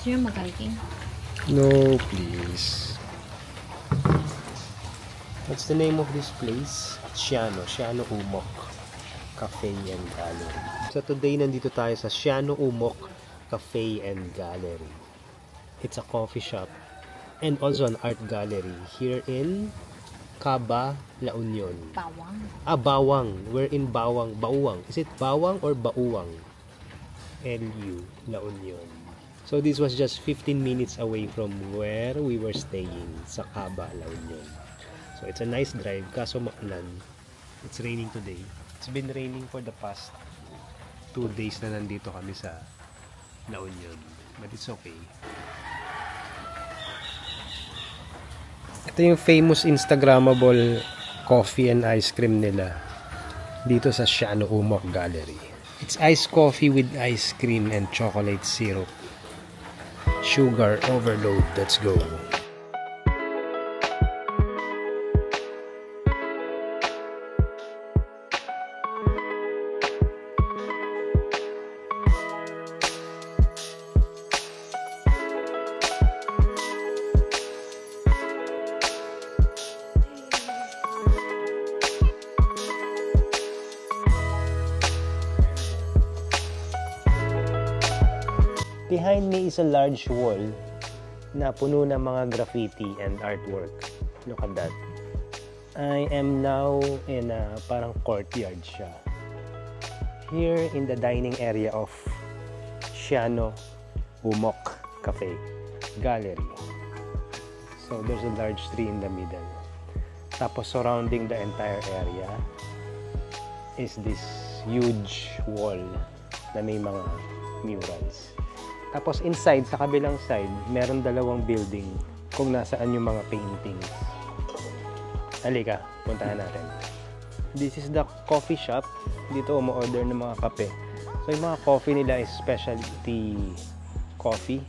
Sino mag-hiking? No, please. What's the name of this place? Shiano Umok Cafe and Gallery. So today nandito tayo sa Shiano Umok Cafe and Gallery. It's a coffee shop and also an art gallery here in Caba, La Union. Bawang. Bawang. We're in Bawang. Bauang. Is it Bawang or Bauang? LU, La Union. So this was just 15 minutes away from where we were staying sa Caba, La Union. So it's a nice drive, kaso maulan. It's raining today. It's been raining for the past 2 days na nandito kami sa La Union. But it's okay. Ito yung famous Instagrammable coffee and ice cream nila dito sa Shiano Umok Gallery. It's iced coffee with ice cream and chocolate syrup. Sugar overload. Let's go. Behind me is a large wall na puno ng mga graffiti and artwork. Look at that. I am now in a parang courtyard siya. Here in the dining area of Shiano Umok Cafe Gallery. So there's a large tree in the middle. Tapos surrounding the entire area is this huge wall na may mga murals. Tapos inside, sa kabilang side, meron dalawang building kung nasaan yung mga paintings. Halika, puntahan natin. This is the coffee shop. Dito umu-order ng mga kape. So yung mga coffee nila is specialty coffee.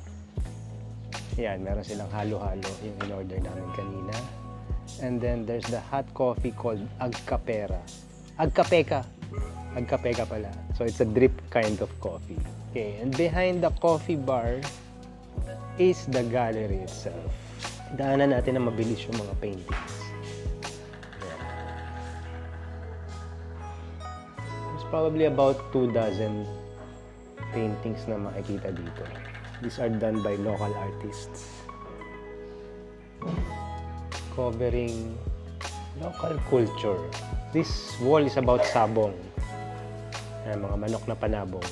Ayan, meron silang halo-halo yung in-order namin kanina. And then there's the hot coffee called Agkapera. Agkapeka. Agkapeka pala. So it's a drip kind of coffee. Okay, and behind the coffee bar is the gallery itself. Daanan natin na mabilis yung mga paintings. Yeah. There's probably about 2 dozen paintings na makikita dito. These are done by local artists. Covering local culture. This wall is about sabong. Mga manok na panabong.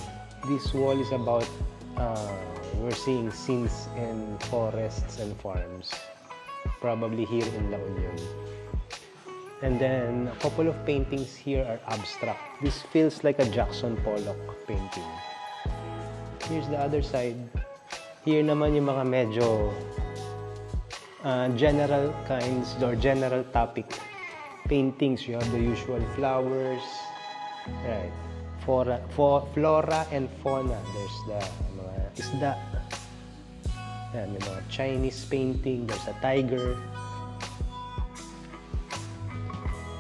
This wall is about, we're seeing scenes in forests and farms. Probably here in La Union. And then, a couple of paintings here are abstract. This feels like a Jackson Pollock painting. Here's the other side. Here naman yung mga medyo general kinds or general topic paintings. You have the usual flowers. Right. Flora and fauna. There's the mga isda. Yan, yung mga Chinese painting. There's a tiger.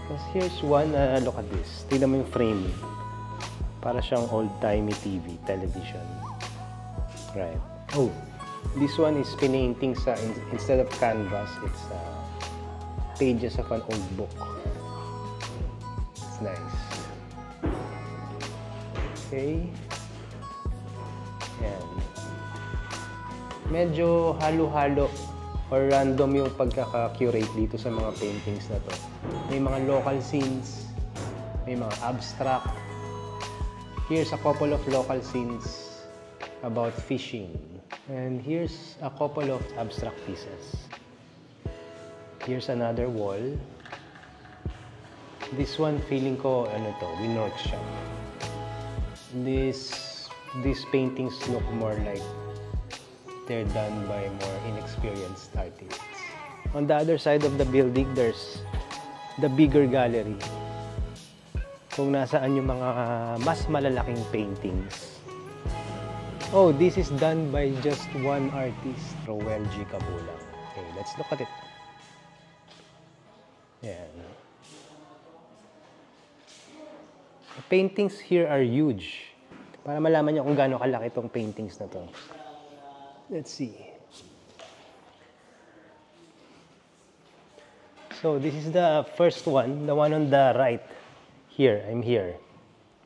Tapos here's one. Look at this. Tignan mo yung frame. Para siyang old-timey television. Right. Oh, this one is painting sa, instead of canvas, it's pages of an old book. It's nice. Okay. Yan. Medyo halo-halo or random yung pagkaka-curate dito sa mga paintings na to. May mga local scenes, may mga abstract. Here's a couple of local scenes about fishing. And here's a couple of abstract pieces. Here's another wall. This one, feeling ko, ano to, winort siya. These paintings look more like they're done by more inexperienced artists. On the other side of the building, there's the bigger gallery. Kung nasaan yung mga mas malalaking paintings. Oh, this is done by just one artist, Roel G. Cabulang. Okay, let's look at it. Yan. The paintings here are huge. Para malaman niyo kung gaano kalaki itong paintings na to. Let's see. So this is the first one, the one on the right. Here, I'm here.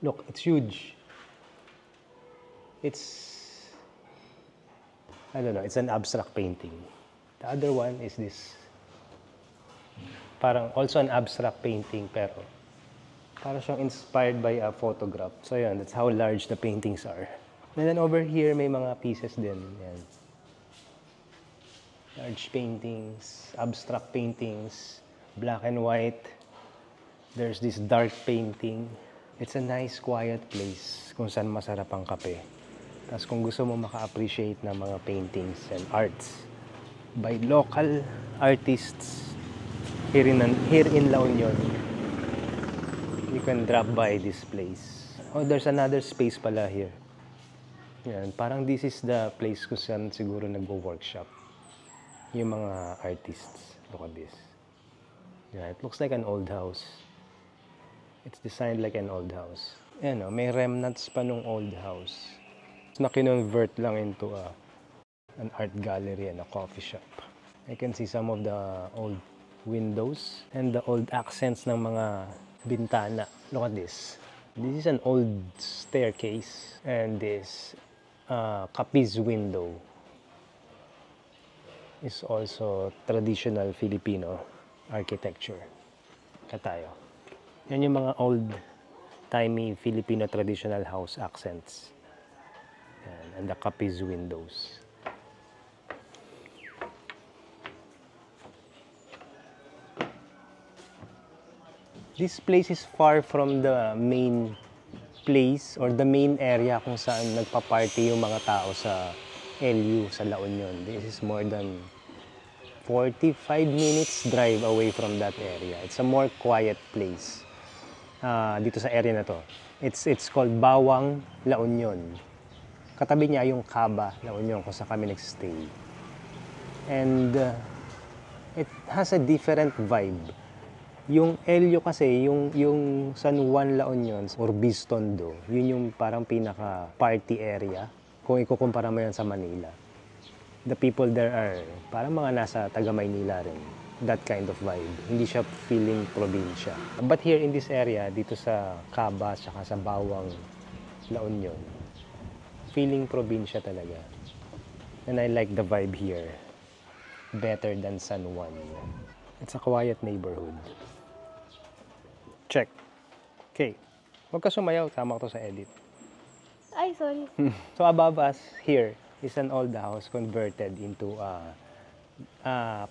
Look, it's huge. It's, I don't know, it's an abstract painting. The other one is this. Parang also an abstract painting, pero parang siyang inspired by a photograph. So yun, that's how large the paintings are. And then over here, may mga pieces din. Yan. Large paintings, abstract paintings, black and white. There's this dark painting. It's a nice, quiet place kung saan masarap ang kape. Tapos kung gusto mo maka-appreciate ng mga paintings and arts by local artists here in La Union, you can drop by this place. Oh, there's another space pala here. Yan, parang this is the place kung saan siguro nagwo-workshop yung mga artists. Look at this. Yeah, it looks like an old house. It's designed like an old house. Ayan o, may remnants pa nung old house na kinonvert lang into an art gallery and a coffee shop. I can see some of the old windows and the old accents ng mga bintana. Look at this. This is an old staircase and this Capiz window is also traditional Filipino architecture. Katayo. Yan yung mga old-timey Filipino traditional house accents. Yan, and the Capiz windows. This place is far from the main place or the main area kung saan nagpa-party yung mga tao sa LU, sa La Union. This is more than 45 minutes drive away from that area. It's a more quiet place. Dito sa area na to. It's called Bawang, La Union. Katabi niya yung Caba, La Union, kung saan kami nagstay. And it has a different vibe. Yung Elio kasi, yung San Juan, La Union or Bistondo, yun yung parang pinaka-party area kung ikukumpara mo yan sa Manila. The people there are parang mga nasa taga Maynila rin. That kind of vibe. Hindi siya feeling probinsya. But here in this area, dito sa Caba, saka sa Bawang, La Union, feeling probinsya talaga. And I like the vibe here. Better than San Juan. It's a quiet neighborhood. Check. Okay. Huwag ka sumayaw. Tama ko to sa edit. Ay, sorry. So above us, here, is an old house converted into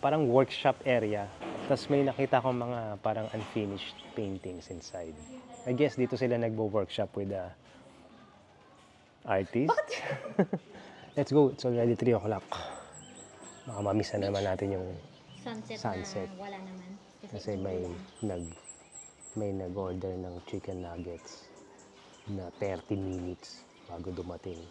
parang workshop area. Tapos may nakita kong mga parang unfinished paintings inside. I guess dito sila nagbo-workshop with the artist. Let's go. It's already 3 o'clock. Baka mamiss na naman natin yung sunset. Na wala naman. Kasi may nag-order ng chicken nuggets na 30 minutes bago dumating.